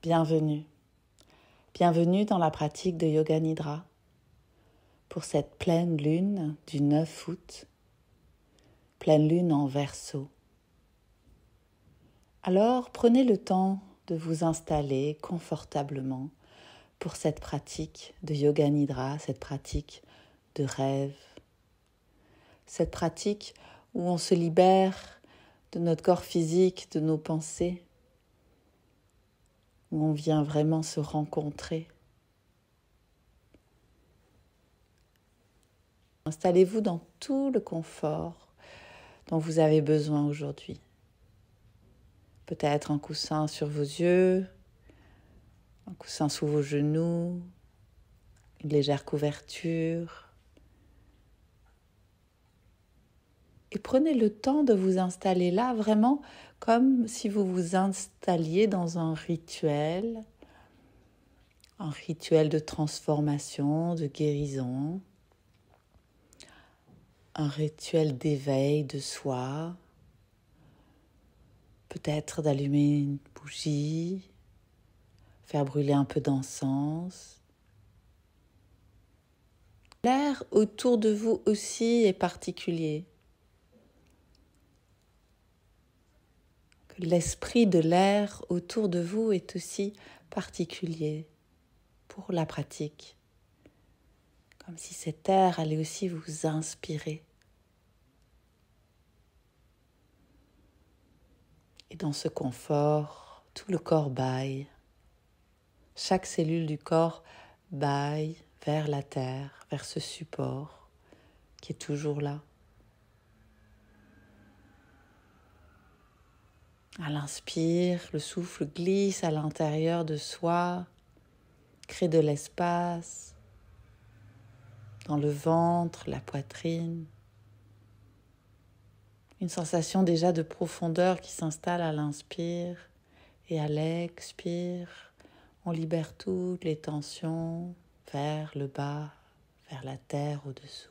Bienvenue. Bienvenue dans la pratique de Yoga Nidra pour cette pleine lune du 9 août, pleine lune en Verseau. Alors prenez le temps de vous installer confortablement pour cette pratique de Yoga Nidra, cette pratique de rêve, cette pratique où on se libère de notre corps physique, de nos pensées, où on vient vraiment se rencontrer. Installez-vous dans tout le confort dont vous avez besoin aujourd'hui. Peut-être un coussin sur vos yeux, un coussin sous vos genoux, une légère couverture. Et prenez le temps de vous installer là, vraiment comme si vous vous installiez dans un rituel de transformation, de guérison, un rituel d'éveil de soi, peut-être d'allumer une bougie, faire brûler un peu d'encens. L'air autour de vous aussi est particulier. L'esprit de l'air autour de vous est aussi particulier pour la pratique. Comme si cet air allait aussi vous inspirer. Et dans ce confort, tout le corps bâille. Chaque cellule du corps bâille vers la terre, vers ce support qui est toujours là. À l'inspire, le souffle glisse à l'intérieur de soi, crée de l'espace dans le ventre, la poitrine. Une sensation déjà de profondeur qui s'installe à l'inspire et à l'expire. On libère toutes les tensions vers le bas, vers la terre au-dessous.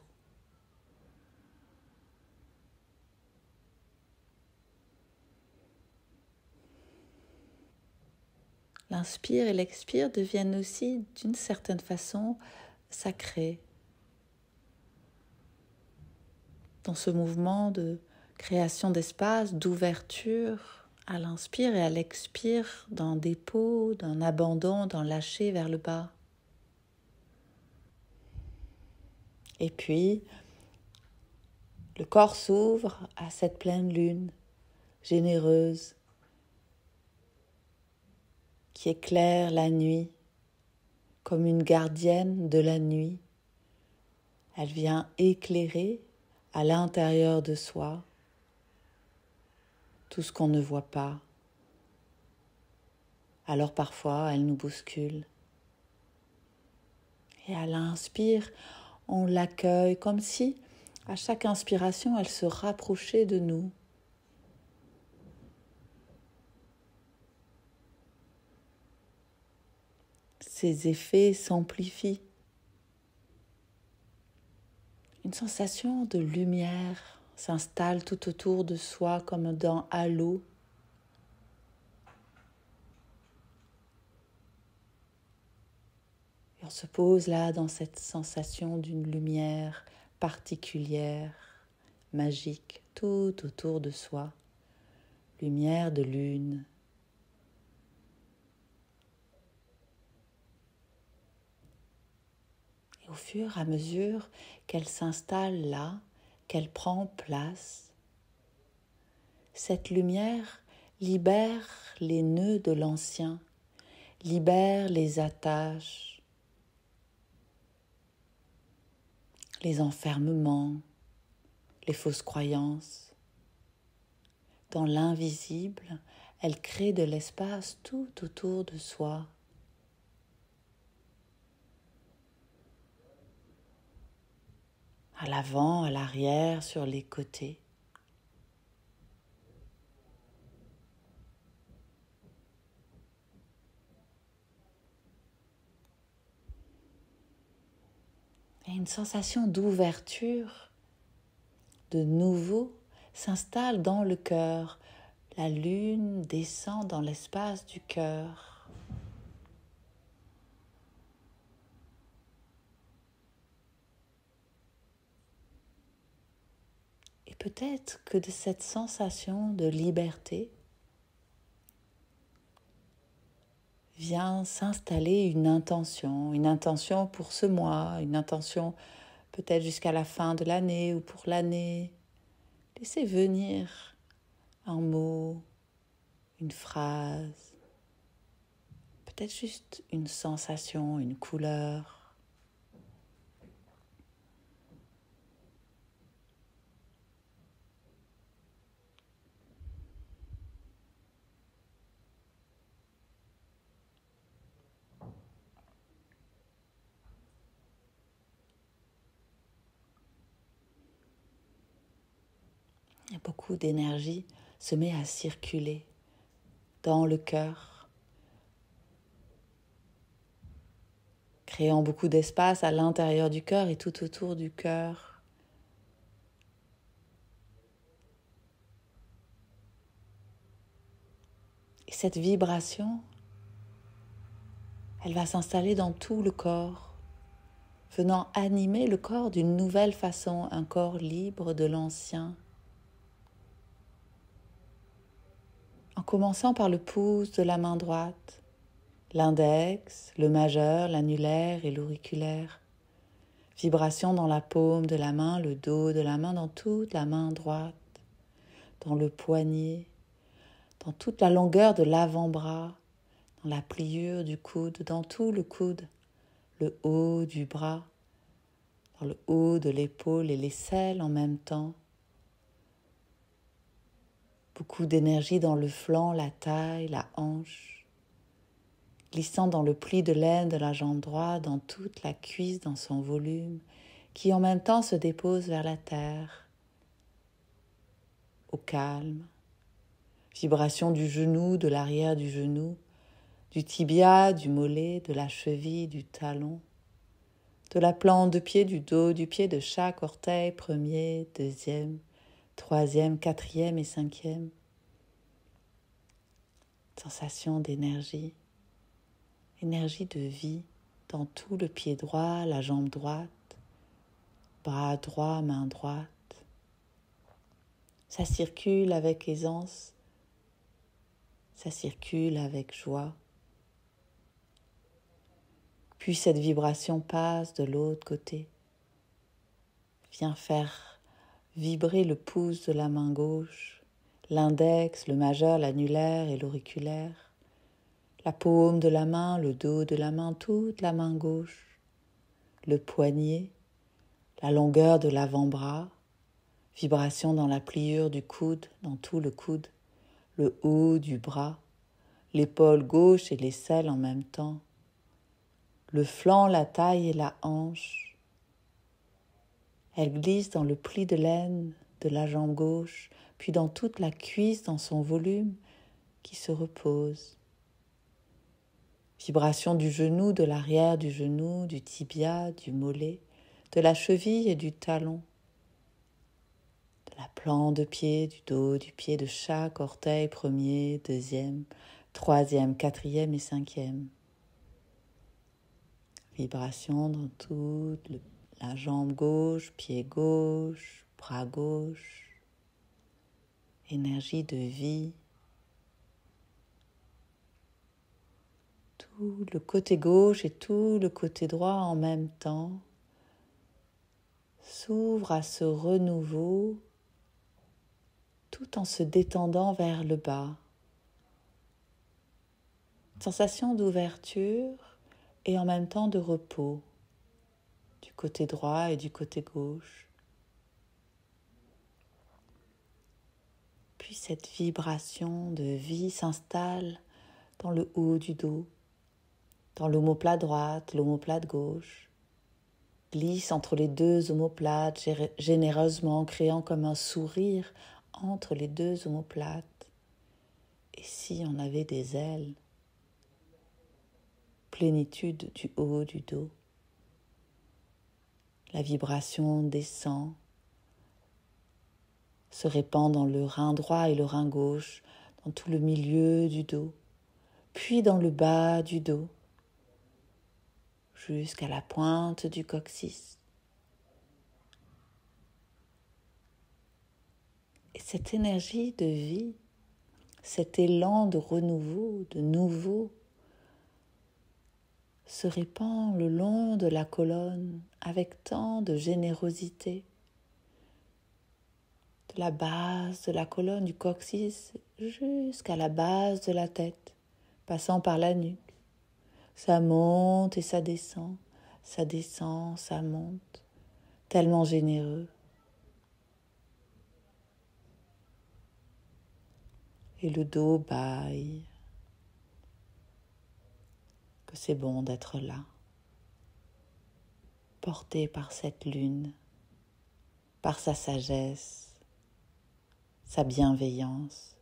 L'inspire et l'expire deviennent aussi, d'une certaine façon, sacrés. Dans ce mouvement de création d'espace, d'ouverture, à l'inspire et à l'expire, d'un dépôt, d'un abandon, d'un lâcher vers le bas. Et puis, le corps s'ouvre à cette pleine lune, généreuse, qui éclaire la nuit, comme une gardienne de la nuit. Elle vient éclairer à l'intérieur de soi tout ce qu'on ne voit pas. Alors parfois, elle nous bouscule. Et à l'inspire, on l'accueille comme si, à chaque inspiration, elle se rapprochait de nous. Ses effets s'amplifient. Une sensation de lumière s'installe tout autour de soi comme d'un halo. Et on se pose là dans cette sensation d'une lumière particulière, magique, tout autour de soi. Lumière de lune. Et au fur et à mesure qu'elle s'installe là, qu'elle prend place, cette lumière libère les nœuds de l'ancien, libère les attaches, les enfermements, les fausses croyances. Dans l'invisible, elle crée de l'espace tout autour de soi. À l'avant, à l'arrière, sur les côtés. Et une sensation d'ouverture, de nouveau, s'installe dans le cœur. La lune descend dans l'espace du cœur. peut-être que de cette sensation de liberté vient s'installer une intention pour ce mois, une intention peut-être jusqu'à la fin de l'année ou pour l'année. Laissez venir un mot, une phrase, peut-être juste une sensation, une couleur. Et beaucoup d'énergie se met à circuler dans le cœur, créant beaucoup d'espace à l'intérieur du cœur et tout autour du cœur. Et cette vibration, elle va s'installer dans tout le corps, venant animer le corps d'une nouvelle façon, un corps libre de l'ancien. En commençant par le pouce de la main droite, l'index, le majeur, l'annulaire et l'auriculaire. Vibration dans la paume de la main, le dos de la main, dans toute la main droite, dans le poignet, dans toute la longueur de l'avant-bras, dans la pliure du coude, dans tout le coude, le haut du bras, dans le haut de l'épaule et l'aisselle en même temps. Beaucoup d'énergie dans le flanc, la taille, la hanche, glissant dans le pli de laine de la jambe droite, dans toute la cuisse, dans son volume, qui en même temps se dépose vers la terre, au calme. Vibration du genou, de l'arrière du genou, du tibia, du mollet, de la cheville, du talon, de la plante de pied, du dos, du pied de chaque orteil, premier, deuxième, troisième, quatrième et cinquième. Sensation d'énergie, énergie de vie dans tout le pied droit, la jambe droite, bras droit, main droite. Ça circule avec aisance, ça circule avec joie. Puis cette vibration passe de l'autre côté, vient faire vibrer le pouce de la main gauche, l'index, le majeur, l'annulaire et l'auriculaire, la paume de la main, le dos de la main, toute la main gauche, le poignet, la longueur de l'avant-bras, vibration dans la pliure du coude, dans tout le coude, le haut du bras, l'épaule gauche et l'aisselle en même temps, le flanc, la taille et la hanche. Elle glisse dans le pli de laine de la jambe gauche, puis dans toute la cuisse, dans son volume qui se repose. Vibration du genou, de l'arrière du genou, du tibia, du mollet, de la cheville et du talon, de la plante de pied, du dos, du pied de chaque orteil, premier, deuxième, troisième, quatrième et cinquième. Vibration dans toute la jambe gauche, pied gauche, bras gauche. Énergie de vie. Tout le côté gauche et tout le côté droit en même temps s'ouvre à ce renouveau tout en se détendant vers le bas. Sensation d'ouverture et en même temps de repos du côté droit et du côté gauche. Puis cette vibration de vie s'installe dans le haut du dos, dans l'omoplate droite, l'omoplate gauche, glisse entre les deux omoplates généreusement, créant comme un sourire entre les deux omoplates. Et si on avait des ailes? Plénitude du haut du dos. La vibration descend, se répand dans le rein droit et le rein gauche, dans tout le milieu du dos, puis dans le bas du dos, jusqu'à la pointe du coccyx. Et cette énergie de vie, cet élan de renouveau, de nouveau, se répand le long de la colonne avec tant de générosité. De la base de la colonne, du coccyx, jusqu'à la base de la tête, passant par la nuque. Ça monte et ça descend, ça monte, tellement généreux. Et le dos bâille, que c'est bon d'être là, porté par cette lune, par sa sagesse, sa bienveillance.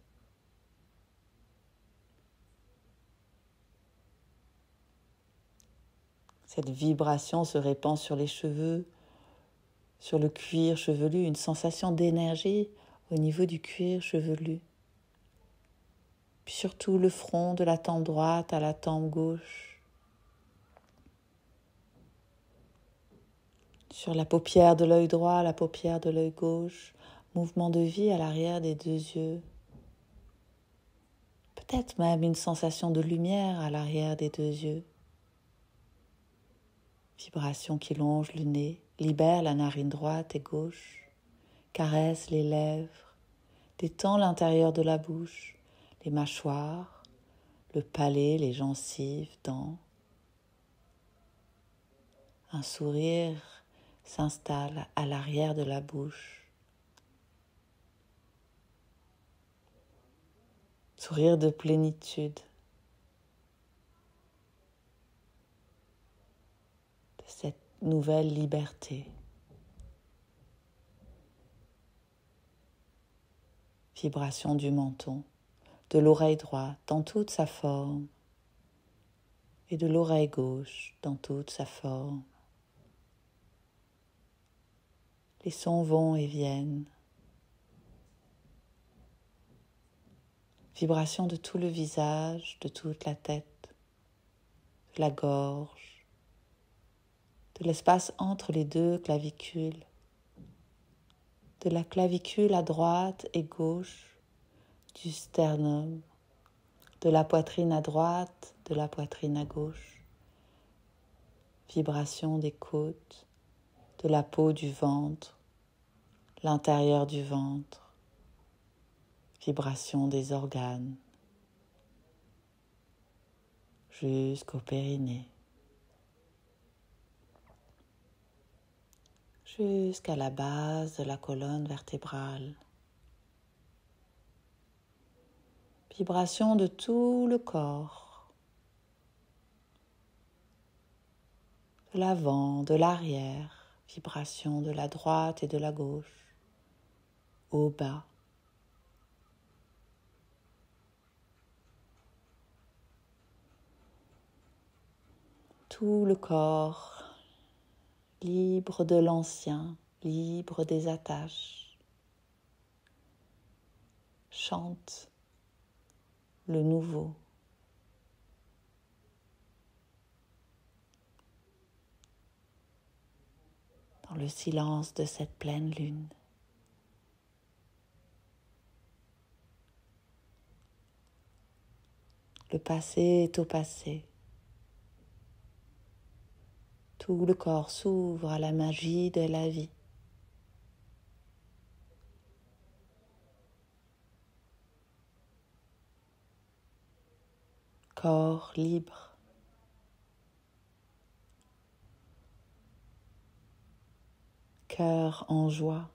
Cette vibration se répand sur les cheveux, sur le cuir chevelu, une sensation d'énergie au niveau du cuir chevelu. Puis surtout le front de la tempe droite à la tempe gauche. Sur la paupière de l'œil droit, la paupière de l'œil gauche. Mouvement de vie à l'arrière des deux yeux. Peut-être même une sensation de lumière à l'arrière des deux yeux. Vibration qui longe le nez, libère la narine droite et gauche, caresse les lèvres, détend l'intérieur de la bouche, les mâchoires, le palais, les gencives, dents. Un sourire s'installe à l'arrière de la bouche. Sourire de plénitude, de cette nouvelle liberté. Vibration du menton, de l'oreille droite dans toute sa forme et de l'oreille gauche dans toute sa forme. Les sons vont et viennent. Vibration de tout le visage, de toute la tête, de la gorge, de l'espace entre les deux clavicules, de la clavicule à droite et gauche, du sternum, de la poitrine à droite, de la poitrine à gauche. Vibration des côtes, de la peau du ventre, l'intérieur du ventre. Vibration des organes jusqu'au périnée, jusqu'à la base de la colonne vertébrale. Vibration de tout le corps, de l'avant, de l'arrière, vibration de la droite et de la gauche, au bas. Tout le corps, libre de l'ancien, libre des attaches, chante le nouveau. Dans le silence de cette pleine lune. Le passé est au passé. Tout le corps s'ouvre à la magie de la vie. Corps libre. Cœur en joie.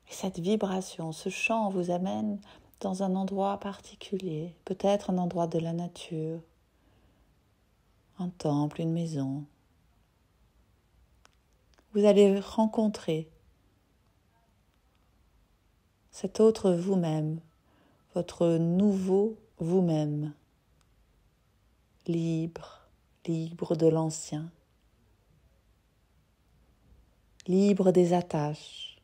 Et cette vibration, ce chant vous amène dans un endroit particulier, peut-être un endroit de la nature, un temple, une maison. Vous allez rencontrer cet autre vous-même, votre nouveau vous-même, libre, libre de l'ancien, libre des attaches.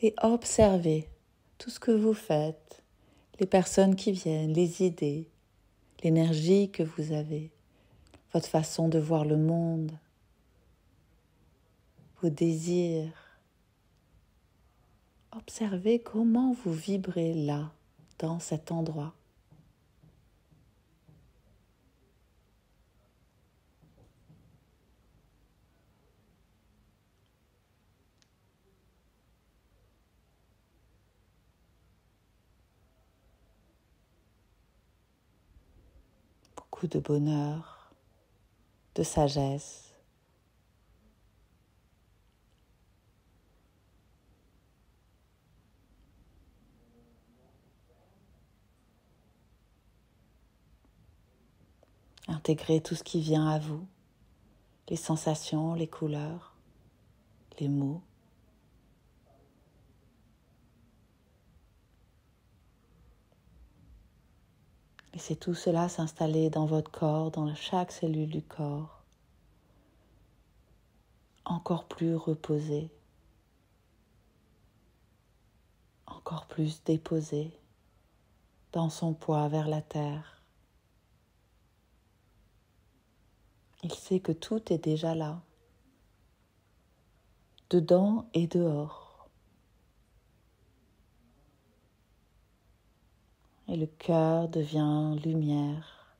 Et observez tout ce que vous faites, les personnes qui viennent, les idées, l'énergie que vous avez, votre façon de voir le monde, vos désirs. Observez comment vous vibrez là, dans cet endroit. Beaucoup de bonheur, de sagesse. Intégrez tout ce qui vient à vous, les sensations, les couleurs, les mots. Laissez tout cela s'installer dans votre corps, dans chaque cellule du corps, encore plus reposé, encore plus déposé dans son poids vers la terre. Il sait que tout est déjà là, dedans et dehors. Et le cœur devient lumière,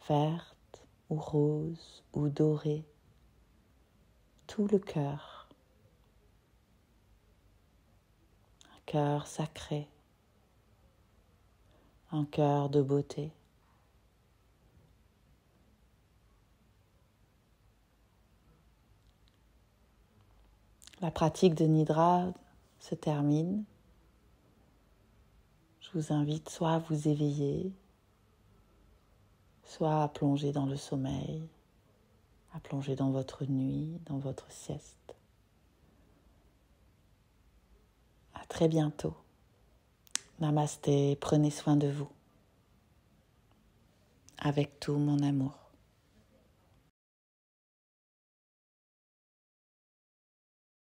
verte ou rose ou dorée. Tout le cœur. Un cœur sacré. Un cœur de beauté. La pratique de Nidra se termine. Je vous invite soit à vous éveiller, soit à plonger dans le sommeil, à plonger dans votre nuit, dans votre sieste. À très bientôt. Namasté, prenez soin de vous. Avec tout mon amour.